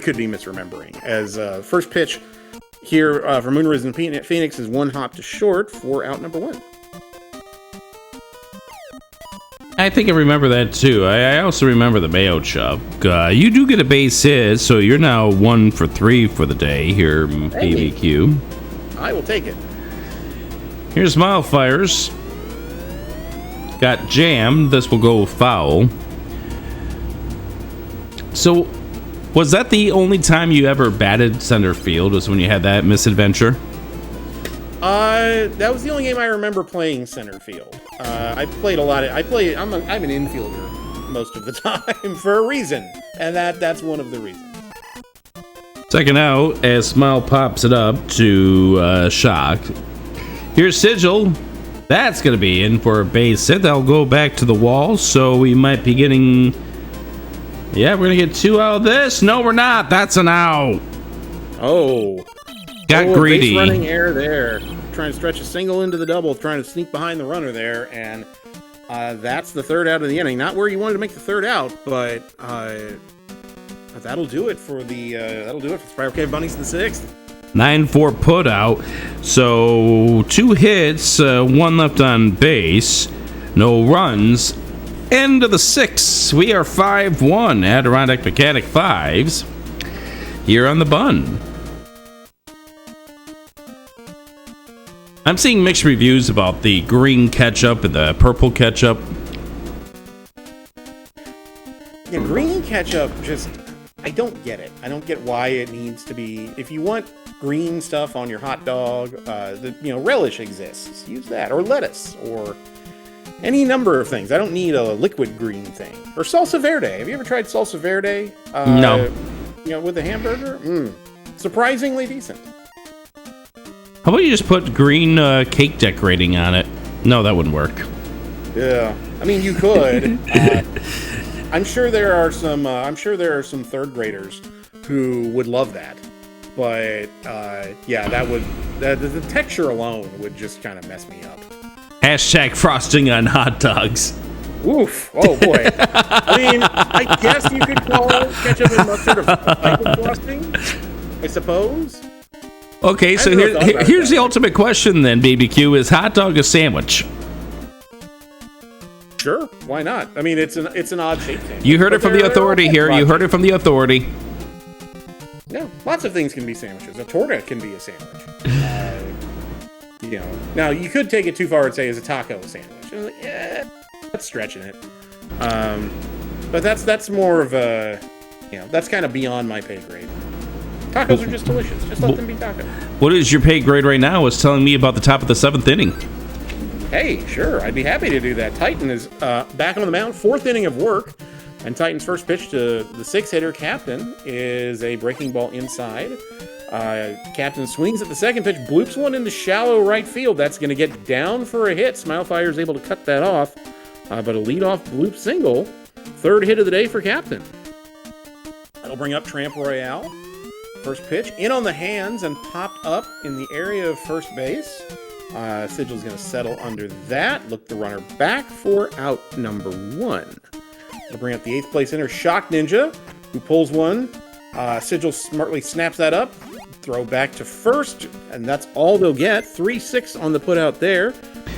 could be misremembering. As first pitch here for Moonrise Phoenix is 1 hop to short for out number 1. I think I remember that too. I also remember the Mayo Chuck. You do get a base hit, so you're now 1 for 3 for the day here, BBQ. I will take it. Here's Smile Fires. Got jammed. This will go foul. So, was that the only time you ever batted center field? Was when you had that misadventure? That was the only game I remember playing center field. I played a lot of. I'm an infielder most of the time for a reason, and that's one of the reasons. Second out as Smile pops it up to Shock. Here's Sigil. That's going to be in for a base hit. That'll go back to the wall, so we might be getting... Yeah, we're going to get 2 out of this. No, we're not. That's an out. Oh. Got greedy. Base running error there. Trying to stretch a single into the double, trying to sneak behind the runner there, and that's the 3rd out of the inning. Not where you wanted to make the 3rd out, but that'll do it for the Spiral Cave Bunnies in the 6th. 9-4 put out. So 2 hits, 1 left on base, no runs. End of the 6th. We are 5-1. Adirondack Mechanic 5's. here on the Bun. I'm seeing mixed reviews about the green ketchup and the purple ketchup. Yeah, green ketchup, I don't get it. I don't get why it needs to be. If you want green stuff on your hot dog, relish exists. Use that, or lettuce, or any number of things. I don't need a liquid green thing. Or salsa verde. Have you ever tried salsa verde? No. With a hamburger? Surprisingly decent. How about you just put green cake decorating on it? No, that wouldn't work. Yeah, I mean you could. I'm sure there are some. Third graders who would love that, but the texture alone would just kind of mess me up. Hashtag frosting on hot dogs. Oof! Oh boy. I mean, I guess you could call ketchup and mustard a type of frosting, I suppose. Okay, so here's the ultimate question then, BBQ. Is hot dog a sandwich? Sure, why not? I mean, it's an odd shape sandwich. You heard it from the authority here. You heard it from the authority. Yeah, lots of things can be sandwiches. A torta can be a sandwich. Now you could take it too far and say, is a taco a sandwich? That's stretching it. But that's more of a, that's kind of beyond my pay grade. Tacos are just delicious. Just let them be tacos. What is your pay grade right now? Is telling me about the top of the 7th inning. Hey, sure. I'd be happy to do that. Titan is back on the mound. 4th inning of work. And Titan's first pitch to the 6-hitter, Captain, is a breaking ball inside. Captain swings at the second pitch, bloops one into shallow right field. That's going to get down for a hit. Smilefire is able to cut that off. But a leadoff bloop single. 3rd hit of the day for Captain. That'll bring up Tramp Royale. First pitch, in on the hands and popped up in the area of first base. Sigil's going to settle under that. Look the runner back for out number 1. We'll bring up the 8th place hitter, Shock Ninja, who pulls one. Sigil smartly snaps that up. Throw back to first, and that's all they'll get. 3-6 on the put out there.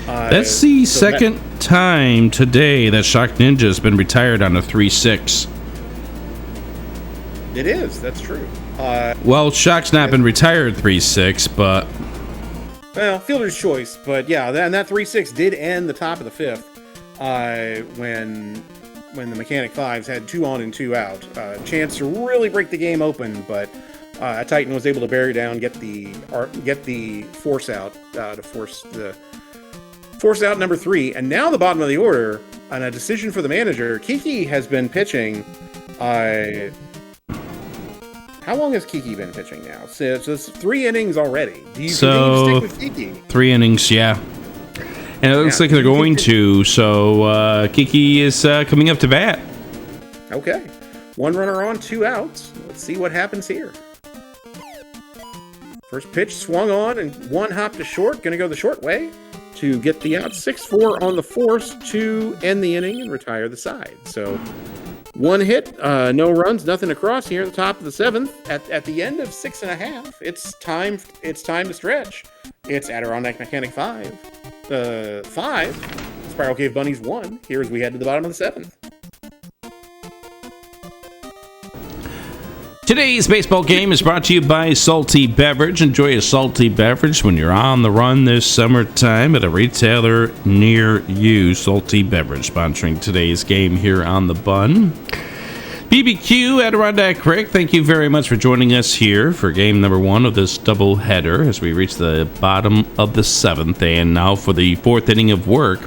That's the second time today that Shock Ninja has been retired on a 3-6. It is. That's true. Well, Shock's not been retired 3-6, but... Well, fielder's choice, but yeah, and that 3-6 did end the top of the 5th when the Mechanic 5's had 2 on and 2 out. Chance to really break the game open, but Titan was able to bury down, get the force out to force out number 3, and now the bottom of the order on a decision for the manager. Kiki has been pitching. How long has Kiki been pitching now? So it's 3 innings already. Do you continue to stick with Kiki? 3 innings, yeah. And it looks like they're going to. So Kiki is coming up to bat. Okay. 1 runner on, 2 outs. Let's see what happens here. First pitch swung on and 1 hop to short. Going to go the short way to get the out. 6-4 on the force to end the inning and retire the side. So 1 hit, no runs, nothing across here at the top of the 7th. At the end of 6.5, it's time to stretch. It's Adirondack Mechanic 5. 5, Spiral Cave Bunnies 1. Here as we head to the bottom of the 7th. Today's baseball game is brought to you by Salty Beverage. Enjoy a salty beverage when you're on the run this summertime at a retailer near you. Salty Beverage sponsoring today's game here on the Bun. BBQ, Adirondack Rick, thank you very much for joining us here for game number 1 of this doubleheader as we reach the bottom of the 7th. And now for the 4th inning of work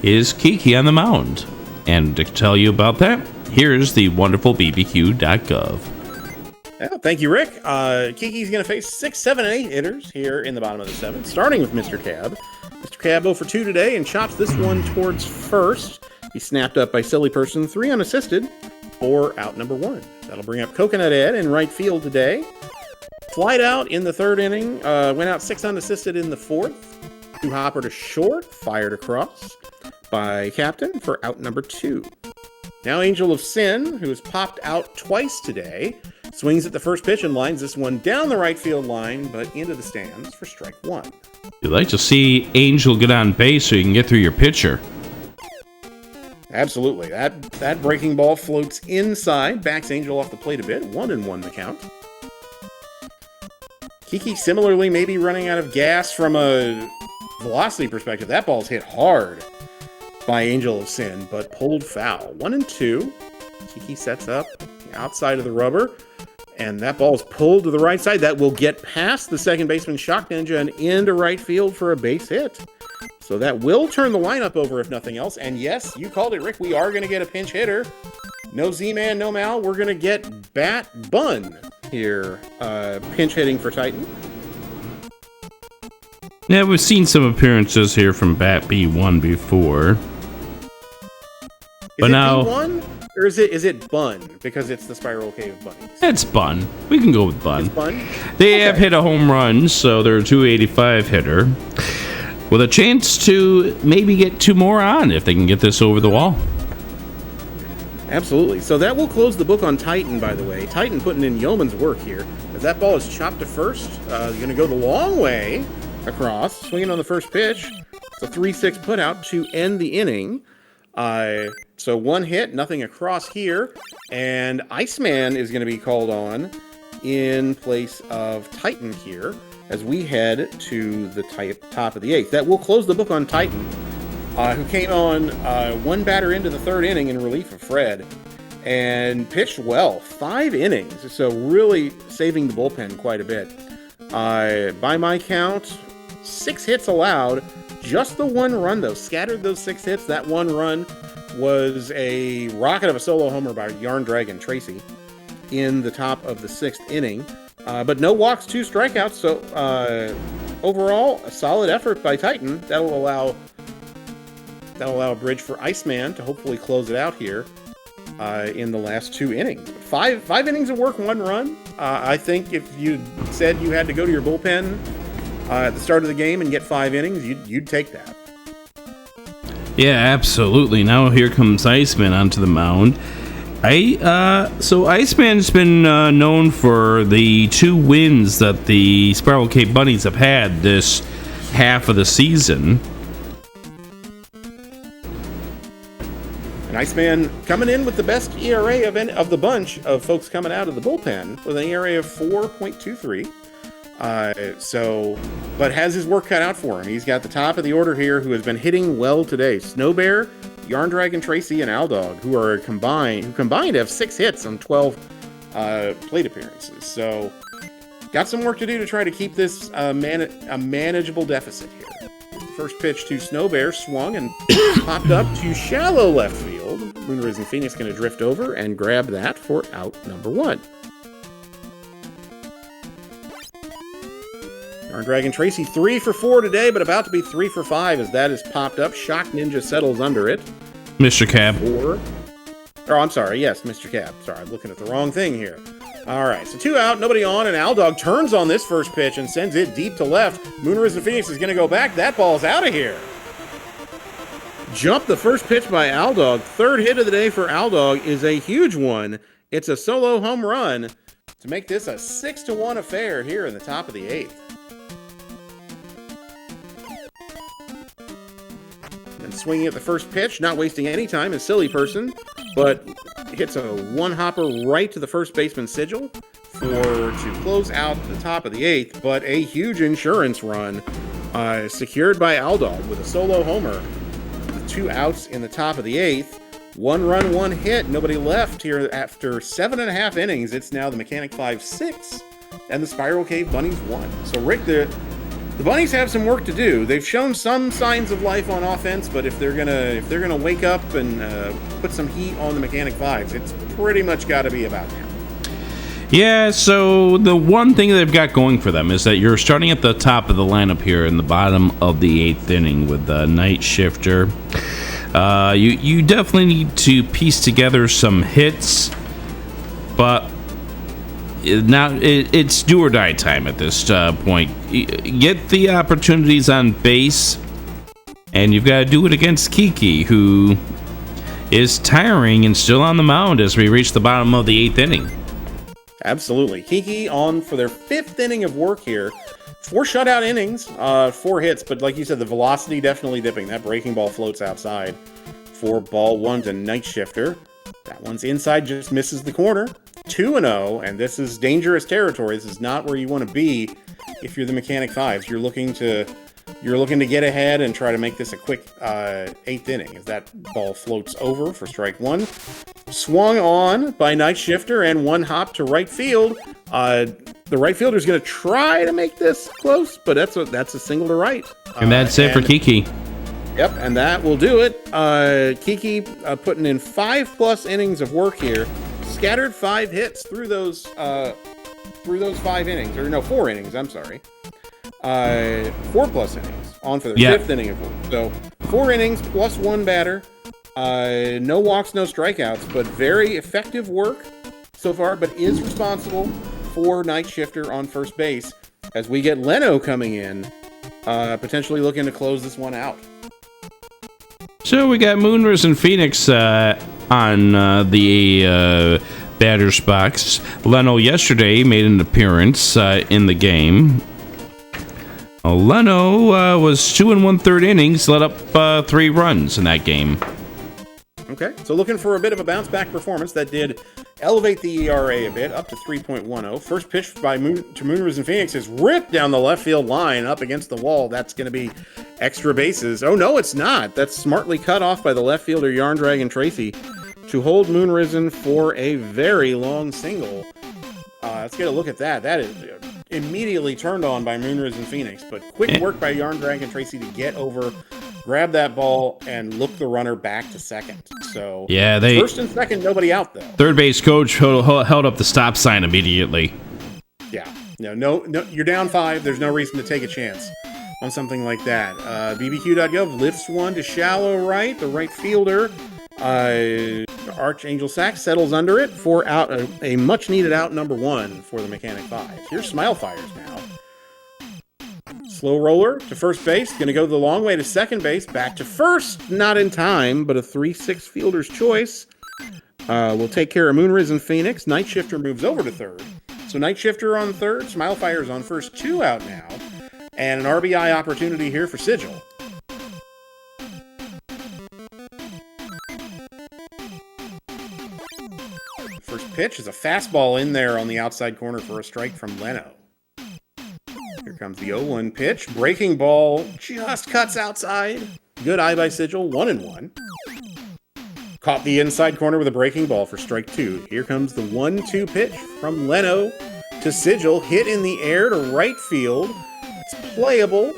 is Kiki on the mound. And to tell you about that, here's the wonderful bbq.gov. Yeah, thank you, Rick. Kiki's going to face 6, 7, and 8 hitters here in the bottom of the 7th, starting with Mr. Cab. Mr. Cab 0 for 2 today and chops this one towards first. He's snapped up by Silly Person, 3 unassisted, 4 out number 1. That'll bring up Coconut Ed in right field today. Flied out in the 3rd inning, went out 6 unassisted in the 4th. 2 hopper to short, fired across by Captain for out number 2. Now Angel of Sin, who has popped out twice today, swings at the first pitch and lines this one down the right field line, but into the stands for strike 1. You'd like to see Angel get on base so you can get through your pitcher. Absolutely. That breaking ball floats inside, backs Angel off the plate a bit. 1-1 the count. Kiki similarly maybe running out of gas from a velocity perspective. That ball's hit hard by Angel of Sin, but pulled foul. 1 and 2. Kiki sets up the outside of the rubber, and that ball is pulled to the right side. That will get past the second baseman, Shock Ninja, and into right field for a base hit. So that will turn the lineup over, if nothing else. And yes, you called it, Rick. We are going to get a pinch hitter. No Z-Man, no Mal. We're going to get Bat Bun here, pinch hitting for Titan. Yeah, we've seen some appearances here from Bat B1 before. But now, B1 or is it Bun? Because it's the Spiral Cave Bunnies. It's Bun. We can go with Bun. It's Bun? They have hit a home run, so they're a 285 hitter. With a chance to maybe get 2 more on if they can get this over the wall. Absolutely. So that will close the book on Titan, by the way. Titan putting in yeoman's work here. As that ball is chopped to first, you're going to go the long way across, swinging on the first pitch. It's a 3-6 putout to end the inning. So 1 hit, nothing across here. And Iceman is going to be called on in place of Titan here as we head to the top of the 8th. That will close the book on Titan, who came on 1 batter into the 3rd inning in relief of Fred and pitched well. 5 innings, so really saving the bullpen quite a bit. By my count, 6 hits allowed, just the 1 run though. Scattered those 6 hits. That 1 run was a rocket of a solo homer by Yarn Dragon Tracy in the top of the 6th inning. But no walks, 2 strikeouts. So overall, a solid effort by Titan. That'll allow a bridge for Iceman to hopefully close it out here in the last 2 innings. 5 innings of work, 1 run. I think if you said you had to go to your bullpen at the start of the game and get 5 innings, you'd take that. Yeah, absolutely. Now here comes Iceman onto the mound. So Iceman's been known for the 2 wins that the Spiral Cave Bunnies have had this half of the season. And Iceman coming in with the best ERA of the bunch of folks coming out of the bullpen with an ERA of 4.23. But has his work cut out for him. He's got the top of the order here who has been hitting well today. Snow Bear, Yarn Dragon Tracy, and Aldog, who combined have 6 hits on 12 plate appearances. So got some work to do to try to keep this a manageable deficit here. First pitch to Snow Bear swung and popped up to shallow left field. Moonrising Phoenix going to drift over and grab that for out number 1. Yarn Dragon Tracy 3 for 4 today, but about to be 3 for 5 as that is popped up. Shock Ninja settles under it. Mr. Cab. 4. Oh, I'm sorry. Yes, Mr. Cab. Sorry, I'm looking at the wrong thing here. All right, so 2 out, nobody on, and Aldog turns on this first pitch and sends it deep to left. Moonrising Phoenix is going to go back. That ball's out of here. Jump the first pitch by Aldog. 3rd hit of the day for Aldog is a huge one. It's a solo home run to make this a 6-1 affair here in the top of the 8th. And swinging at the first pitch, not wasting any time, is Silly Person, but hits a 1-hopper right to the first baseman sigil to close out the top of the 8th, but a huge insurance run secured by Aldog with a solo homer. With 2 outs in the top of the 8th, 1 run, 1 hit, nobody left here after 7.5 innings. It's now the Mechanic 5-6 and the Spiral Cave Bunnies 1. So Rick, the Bunnies have some work to do. They've shown some signs of life on offense, but if they're gonna wake up and put some heat on the Mechanic 5s, it's pretty much got to be about now. Yeah, so the one thing they've got going for them is that you're starting at the top of the lineup here in the bottom of the 8th inning with the Night Shifter. You definitely need to piece together some hits, but now it's do or die time at this point. Get the opportunities on base, and you've got to do it against Kiki, who is tiring and still on the mound as we reach the bottom of the 8th inning. Absolutely. Kiki on for their 5th inning of work here. 4 shutout innings, 4 hits, but like you said, the velocity definitely dipping. That breaking ball floats outside for ball 1 to Night Shifter. That one's inside, just misses the corner. 2-0, and this is dangerous territory. This is not where you want to be if you're the Mechanic 5's. You're looking to get ahead and try to make this a quick 8th inning as that ball floats over for strike one. Swung on by Night Shifter and one hop to right field. The right fielder's going to try to make this close, but that's a single to right. And that's it for Kiki. Yep, and that will do it. Kiki putting in 5+ innings of work here. Scattered 5 hits through those 5 innings. Or no, 4 innings, I'm sorry. 4+ innings on for the 5th inning of work. So 4 innings plus 1 batter. No walks, no strikeouts, but very effective work so far, but is responsible for Night Shifter on first base as we get Leno coming in, potentially looking to close this one out. So we got Moonrise and Phoenix on the batter's box. Leno yesterday made an appearance in the game. Leno was 2 1/3 innings, let up 3 runs in that game. Okay, so looking for a bit of a bounce-back performance that did elevate the ERA a bit, up to 3.10. First pitch by Moonrise and Phoenix is ripped down the left field line, up against the wall. That's going to be extra bases. Oh, no, it's not. That's smartly cut off by the left fielder, Yarn Dragon Tracy, to hold Moonrisen for a very long single. Let's get a look at that. That is immediately turned on by Moonrise and Phoenix, but quick work by Yarn Dragon Tracy to get over, grab that ball, and look the runner back to second. So yeah, first and second, nobody out though. Third base coach held up the stop sign immediately. Yeah, no, you're down 5. There's no reason to take a chance on something like that. BBQ.gov lifts one to shallow right. The right fielder, Archangel Sack, settles under it for out a much needed out number 1 for the Mechanic 5's. Here's Smile Fires now. Slow roller to first base. Going to go the long way to second base. Back to first. Not in time, but a 3-6 fielder's choice. Will take care of Moonrise and Phoenix. Night Shifter moves over to third. So Night Shifter on third. Smile Fire's on first. 2 out now. And an RBI opportunity here for Sigil. First pitch is a fastball in there on the outside corner for a strike from Leno. Here comes the 0-1 pitch. Breaking ball just cuts outside. Good eye by Sigil. 1-1. Caught the inside corner with a breaking ball for strike 2. Here comes the 1-2 pitch from Leno to Sigil. Hit in the air to right field. It's playable.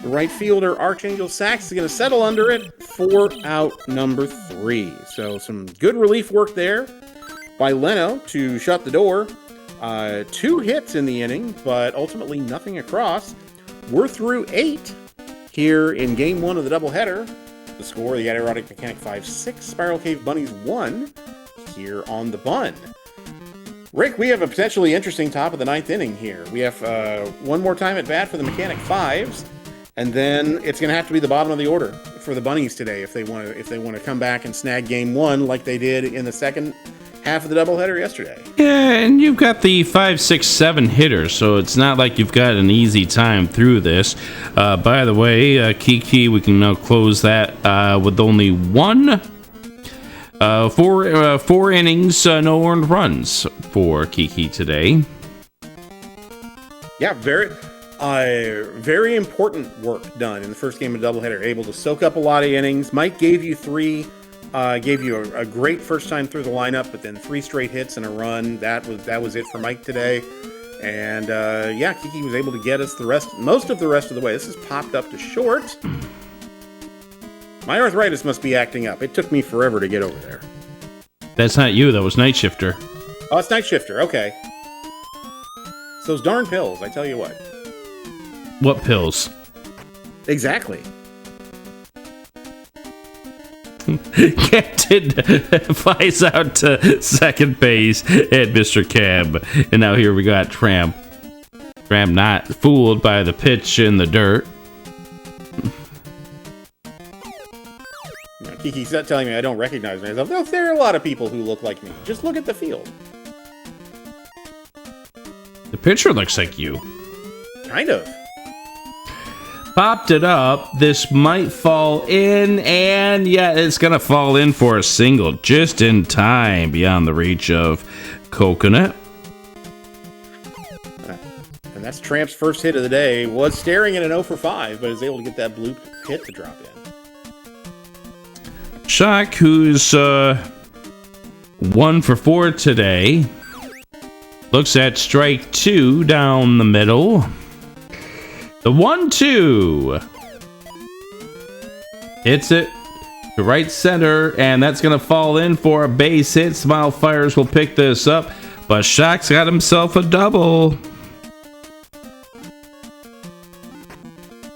The right fielder, Archangel Sachs, is going to settle under it for out number 3. So some good relief work there by Leno to shut the door. 2 hits in the inning, but ultimately nothing across. We're through 8 here in game 1 of the doubleheader. The score, the Adirondack Mechanic 5 6, Spiral Cave Bunnies 1 here on the Bun. Rick, we have a potentially interesting top of the 9th inning here. We have one more time at bat for the Mechanic 5's, and then it's going to have to be the bottom of the order for the Bunnies today if they want to come back and snag game 1 like they did in the second half of the doubleheader yesterday. Yeah, and you've got the 5, 6, 7 hitters, so it's not like you've got an easy time through this. By the way, Kiki, we can now close that with only 4 innings, no earned runs for Kiki today. Yeah, very important work done in the first game of the doubleheader. Able to soak up a lot of innings. Mike gave you 3. Gave you a great first time through the lineup, but then 3 straight hits and a run. That was it for Mike today. And Kiki was able to get us most of the rest of the way. This is popped up to short. My arthritis must be acting up. It took me forever to get over there. That's not you. That was Night Shifter. Oh, it's Night Shifter. Okay. It's those darn pills, I tell you what. What pills? Exactly. Captain flies out to second base and Mr. Cab. And now here we got Tramp. Tramp not fooled by the pitch in the dirt. Kiki's not telling me I don't recognize myself. There are a lot of people who look like me. Just look at the field. The pitcher looks like you. Kind of. Popped it up. This might fall in, and yeah, it's gonna fall in for a single just in time, beyond the reach of Coconut. And that's Tramp's first hit of the day. Was staring at an 0 for 5, but is able to get that blue hit to drop in. Shock, who's 1 for 4 today, looks at strike 2 down the middle. The 1-2 hits it to right center, and that's going to fall in for a base hit. Smile Fires will pick this up, but Shock's got himself a double.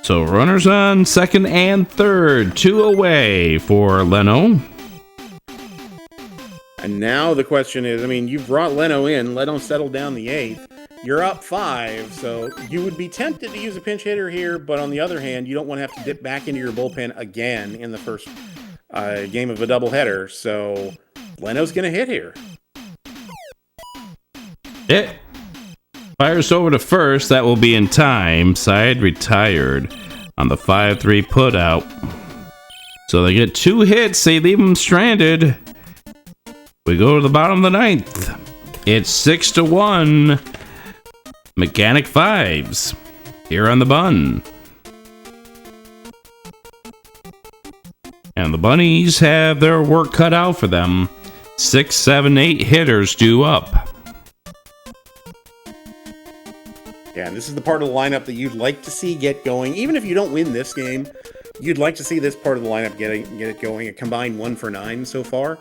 So runners on second and third, 2 away for Leno. And now the question is, I mean, you've brought Leno in. Leno settled down the 8th. You're up 5, so you would be tempted to use a pinch hitter here, but on the other hand, you don't want to have to dip back into your bullpen again in the first game of a doubleheader. So Leno's going to hit here. It fires over to first. That will be in time. Side retired on the 5-3 putout. So they get 2 hits. They leave them stranded. We go to the bottom of the 9th. It's 6-1. Mechanic 5's here on the bun. And the Bunnies have their work cut out for them. 6, 7, 8 hitters due up. Yeah, and this is the part of the lineup that you'd like to see get going. Even if you don't win this game, you'd like to see this part of the lineup get it going. A combined 1 for 9 so far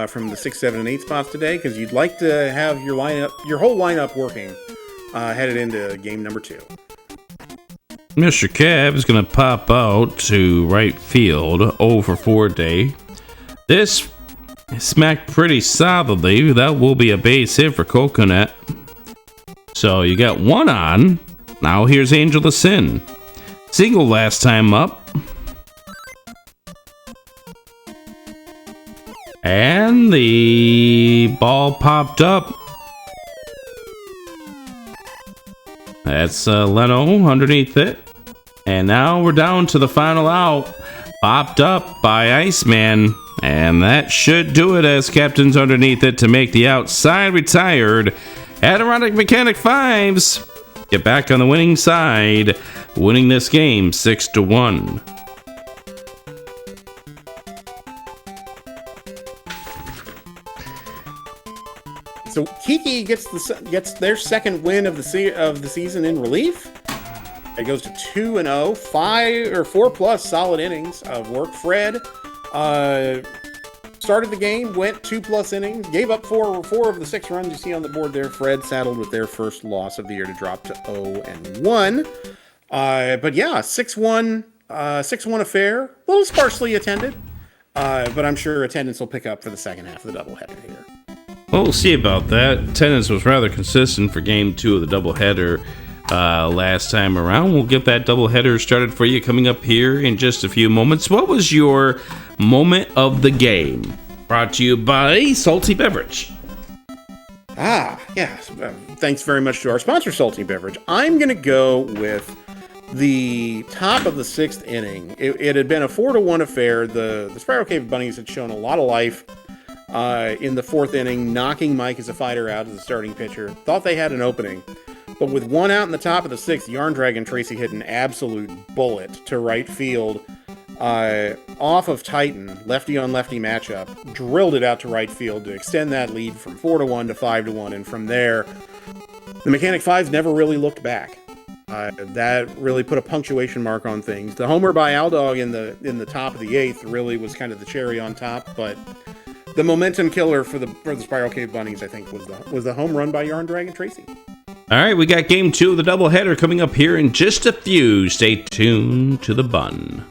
from the 6, 7, and 8 spots today, because you'd like to have your whole lineup working headed into game number 2. Mr. Cab is going to pop out to right field, 0 for 4 day. This smacked pretty solidly. That will be a base hit for Coconut. So you got 1 on. Now here's Angel the Sin. Single last time up. And the ball popped up. That's Leno underneath it. And now we're down to the final out. Popped up by Iceman. And that should do it as captain's underneath it to make the outside retired. Adirondack Mechanic 5's get back on the winning side, winning this game 6-1. So Kiki gets their second win of the season in relief. It goes to 2-0, 5 or 4+ solid innings of work. Fred started the game, went 2+ innings, gave up 4 of the 6 runs you see on the board there. Fred saddled with their first loss of the year to drop to 0-1. But yeah, 6-1 affair, a little sparsely attended, but I'm sure attendance will pick up for the second half of the doubleheader here. Well, we'll see about that. Attendance was rather consistent for game 2 of the doubleheader last time around. We'll get that doubleheader started for you coming up here in just a few moments. What was your moment of the game? Brought to you by Salty Beverage. Yes. Thanks very much to our sponsor, Salty Beverage. I'm going to go with the top of the 6th inning. It had been a 4-1 affair. The Spiral Cave Bunnies had shown a lot of life in the 4th inning, knocking Mike as a fighter out as a starting pitcher. Thought they had an opening. But with 1 out in the top of the 6th, Yarn Dragon Tracy hit an absolute bullet to right field off of Titan, lefty-on-lefty matchup, drilled it out to right field to extend that lead from 4-1 to 5-1, and from there, the Mechanic 5's never really looked back. That really put a punctuation mark on things. The homer by Aldog in the top of the 8th really was kind of the cherry on top, but the momentum killer for the Spiral Cave Bunnies, I think, was the home run by Yarn Dragon Tracy. All right, we got game 2 of the doubleheader coming up here in just a few. Stay tuned to the bun.